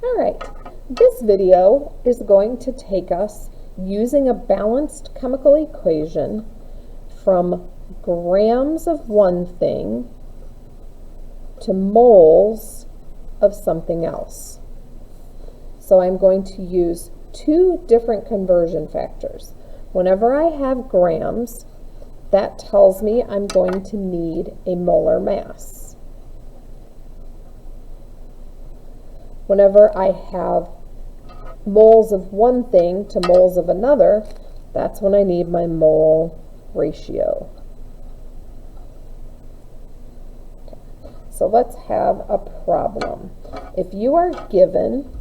All right, this video is going to take us using a balanced chemical equation from grams of one thing to moles of something else. So I'm going to use two different conversion factors. Whenever I have grams, that tells me I'm going to need a molar mass. Whenever I have moles of one thing to moles of another, that's when I need my mole ratio. Okay. So let's have a problem. If you are given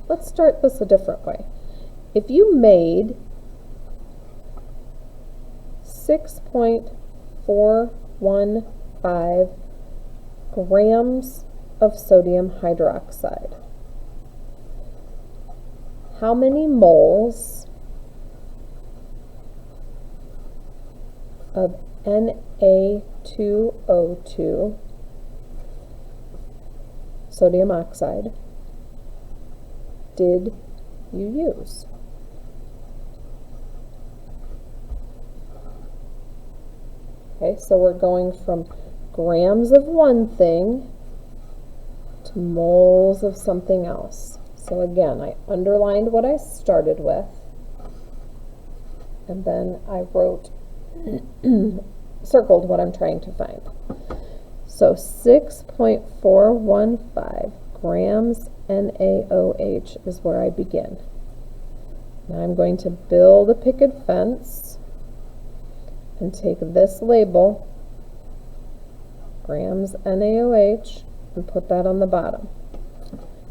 let's start this a different way. If you made 6.415 grams of sodium hydroxide, how many moles of Na2O2 sodium oxide did you use? Okay, so we're going from grams of one thing to moles of something else. So again, I underlined what I started with, and then I wrote, circled what I'm trying to find. So 6.415 grams NaOH is where I begin. Now I'm going to build a picket fence and take this label, grams NaOH, and put that on the bottom.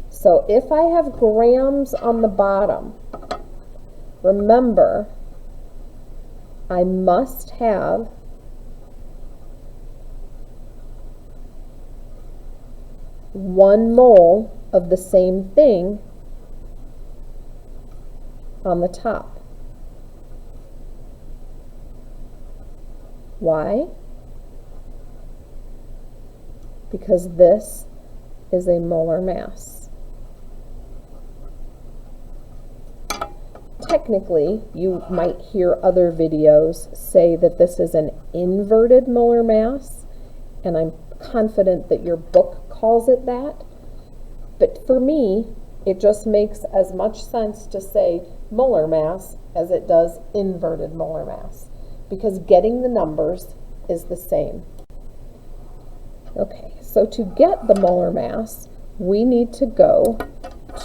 So if I have grams on the bottom, remember, I must have one mole of the same thing on the top. Why? Because this is a molar mass. Technically, you might hear other videos say that this is an inverted molar mass, and I'm confident that your book calls it that. But for me, it just makes as much sense to say molar mass as it does inverted molar mass, because getting the numbers is the same. Okay, so to get the molar mass, we need to go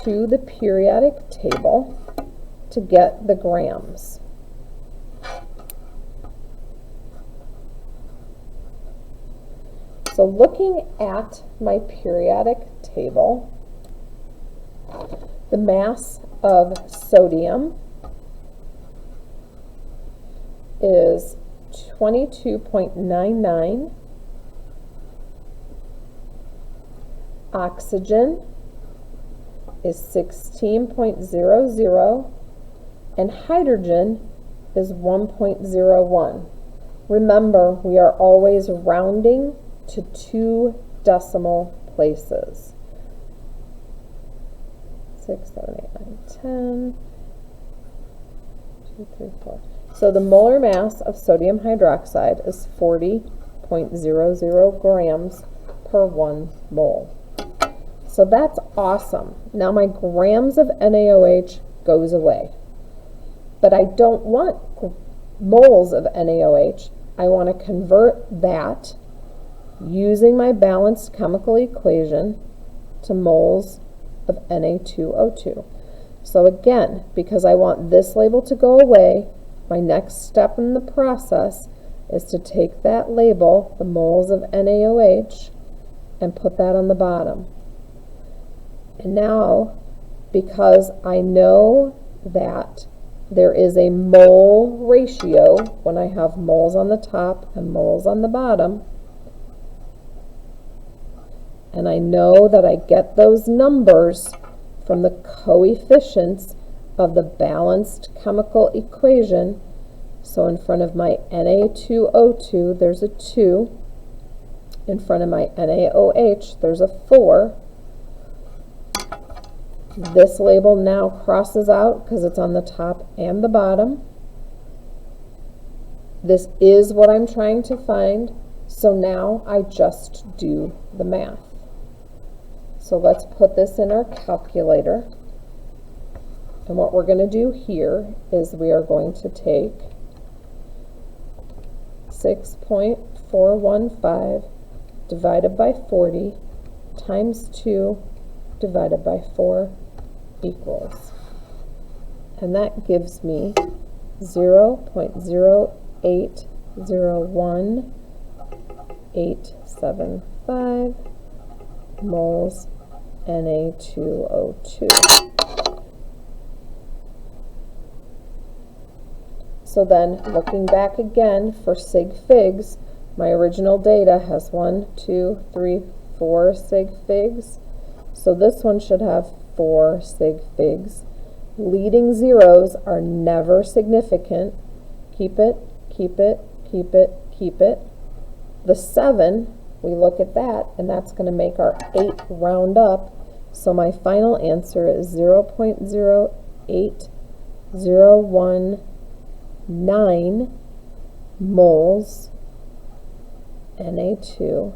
to the periodic table to get the grams. So looking at my periodic table, the mass of sodium is 22.99. Oxygen is 16.00, and hydrogen is 1.01. Remember, we are always rounding to 2 decimal places. 6, 7, 8, 9, 10, 2, 3, 4. So the molar mass of sodium hydroxide is 40.00 grams per 1 mole. So that's awesome. Now my grams of NaOH goes away. But I don't want moles of NaOH. I want to convert that using my balanced chemical equation to moles of Na2O2. So again, because I want this label to go away, my next step in the process is to take that label, the moles of NaOH, and put that on the bottom. And now, because I know that there is a mole ratio when I have moles on the top and moles on the bottom, and I know that I get those numbers from the coefficients of the balanced chemical equation, So in front of my Na2O2, there's a 2. In front of my NaOH, there's a 4. This label now crosses out because it's on the top and the bottom. This is what I'm trying to find, so now I just do the math. So let's put this in our calculator. And what we're going to do here is we are going to take 6.415 divided by 40 times 2 divided by 4 equals. And that gives me 0.0801875 moles Na2O2. So then, looking back again for sig figs, my original data has 1, 2, 3, 4 sig figs. So this one should have 4 sig figs. Leading zeros are never significant. Keep it, keep it, keep it, keep it. The 7, we look at that, and that's going to make our 8 round up. So my final answer is 0.08019 moles Na2O2.